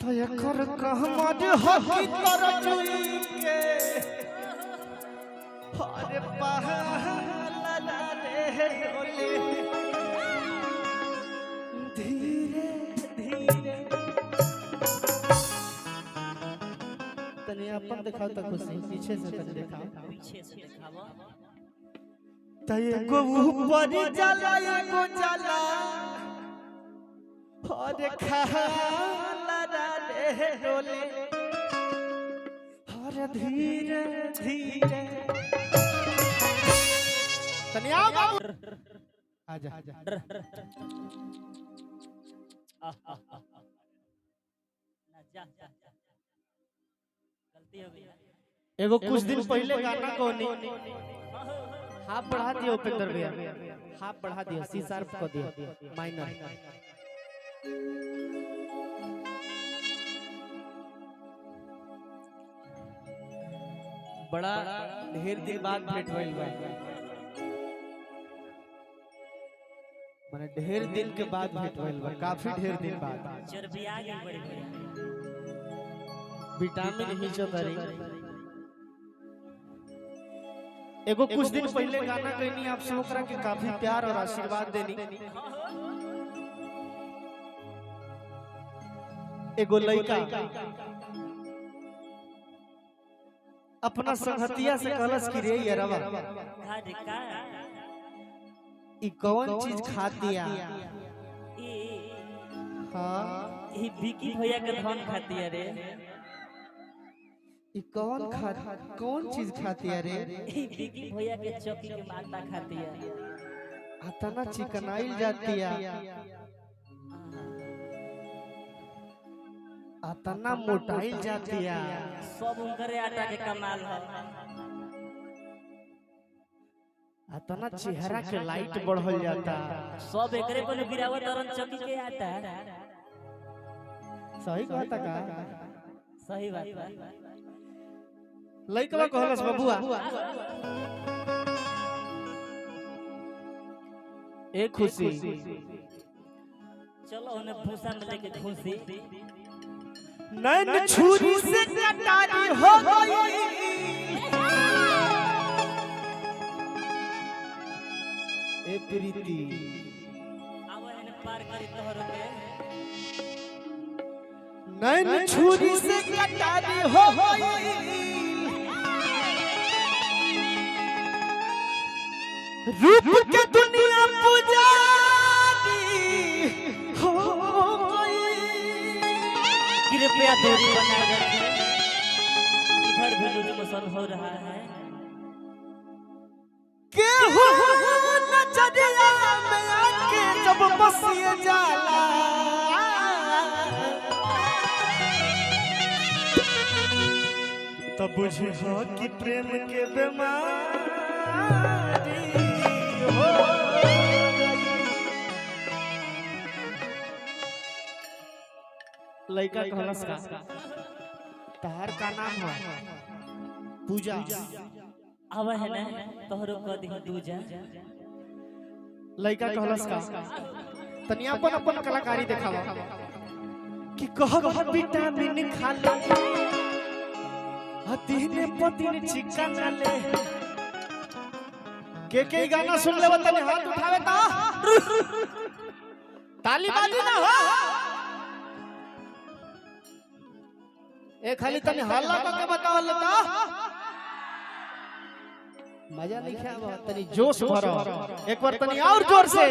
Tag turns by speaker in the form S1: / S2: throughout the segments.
S1: एकर कहमत हकी तरजुई के अरे पहला रे डोले धीरे धीरे तने अपन दिखाओ त खुशी पीछे से तने दिखाओ
S2: पीछे से दिखावा
S1: त एगो ऊपर जाला एगो जाला अरे खाला रे डोले अरे धीरे धीरे तनिया आजा
S2: ना जा गलती हो गई
S1: एगो कुछ दिन पहले गाना कोनी हाफ बढ़ा दियो उपेंद्र भैया हाफ बढ़ा दियो सी शार्प कर दियो माइनर बड़ा ढेर दिन बाद भेंट भइल बा माने ढेर दिन के बाद भेंट भइल बा काफी ढेर दिन बाद
S2: चर्बी आ गई बड़ी
S1: विटामिन हिचो करी एगो कुछ दिन पहले गाना कहनी आप सब ओकरा के काफी प्यार और आशीर्वाद देनी एगो लड़का अपना संगतिया से कहलस कि रे यारवा ई कौन चीज खातिया हां
S2: ई बिकी भैया के धन खातिया रे
S1: ई कौन चीज खातिया रे
S2: ई बिकी भैया के चौकी के माता खातिया
S1: अतना चिकनाइल जातिया अतना मोटाइल जातिया
S2: सब उनकरे आटा के कमाल है
S1: अतना चेहरा के लाइट बढ़ल जाता
S2: सब एकरे पर गिरावत तरन चौकी के आटा
S1: सही कहता का
S2: सही बात बा
S1: लइकवा कहलस बबुआ ए खुशी
S2: चलो उन्हें भूसा में लेके खुशी
S1: नैन छुरी से कटारी हो गई ए प्रीति
S2: अब इन्हें पार करी तोहर के
S1: नैन छुरी से कटारी हो गई रूप के दुनिया पुजारी हो
S2: कृपया दूरी बनाए रखें इधर भी लूटमोसन हो रहा है
S1: केहू नजरिया में आके जब बसिए जाला तब बुझे हो कि प्रेम के बीमारी हो लड़का कहलस का तहार का नाम है पूजा
S2: अब है ना तोहरो क दी दूजा
S1: लड़का कहलस का तनी अपन अपन कलाकारी दिखावा कि कह विटामिन खा ले हतीने पतिन चिकन ले के गाना सुन ले तनी हाथ उठावे ता ताली बाजी ना हो ए खाली तनी हल्ला करके बताओ लता मजा नहीं खावा तनी जोश भरो एक बार तनी और जोर से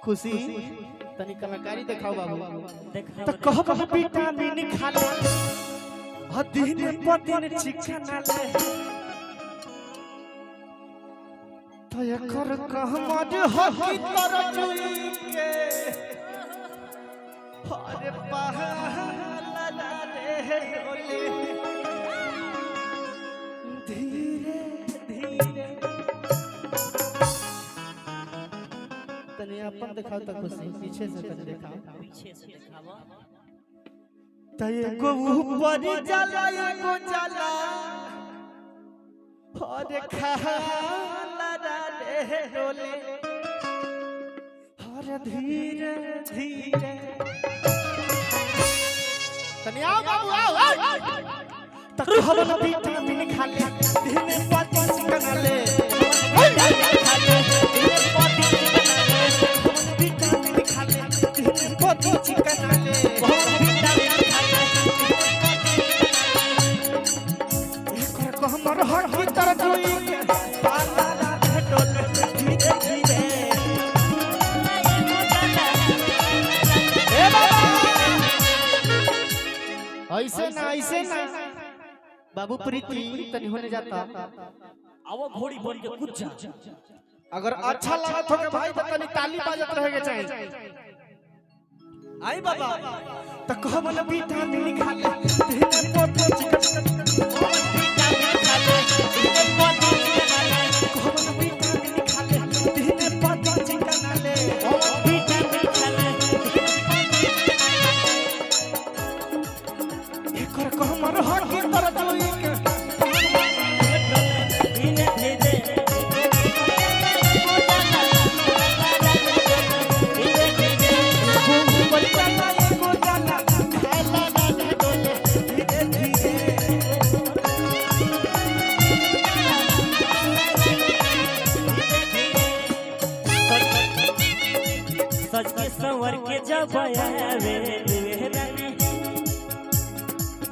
S1: खुशी तनी कलाकारी दिखाओ बाबू तो कह विटामिन खा ले हदीन पतिन चिकन ले तो एकर कहमत हकी तरजुई के अरे पहला रे डोले धीरे धीरे तने अपन दिखाओ त खुशी पीछे से तने दिखाओ
S2: पीछे से दिखावा
S1: त एगो ऊपर जाला एगो जाला अरे खाला रे डोले अरे धीरे धीरे तनी आओ बाबू आओ तक हवन विटामिन खा ले धीमे पति चिकन ले विटामिन खा ले धीमे पति चिकन ले हमर हर भीतर जोई पाला ढोल धीरे धीरे ए बाबा ऐसे ना बाबू प्रीति तनी होने जाता
S2: आवो घोड़ी बन के कूद जा
S1: अगर अच्छा लागत हो के भाई तो तनी ताली बजत रहे के चाहिए आई बाबा त कहबन विटामिन खा ले धीरे पोते चिकन
S2: सज के संवर के जब आवे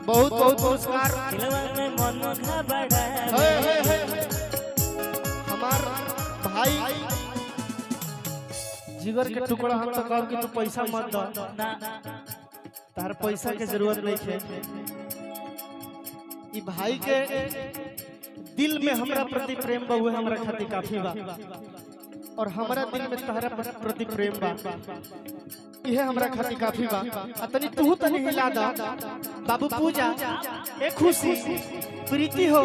S1: बहुत बहुत पुरस्कार
S2: दिलवा में मन घबरावे
S1: हमार भाई जिगर के टुकड़ा हम तो कहब कि तू पैसा मत द
S2: ना
S1: तार पैसा के जरूरत नहीं है ई भाई के दिल में हमरा प्रति प्रेम बा हुए हमरा खातिर काफी बा और हमरा दिल में तहरा प्रति प्रेम बा इहे हमरा खातिर काफी बा आ तनी तू तनी हिला दा बाबू पूजा ए खुशी प्रीति हो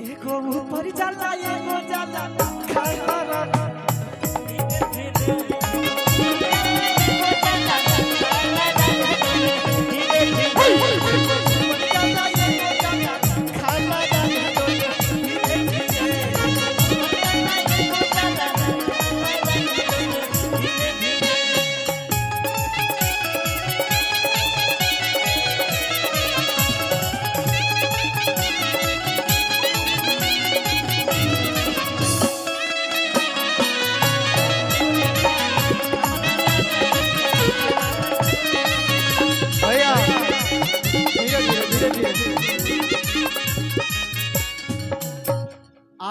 S1: एगो ऊपर जाला एगो जाला खाए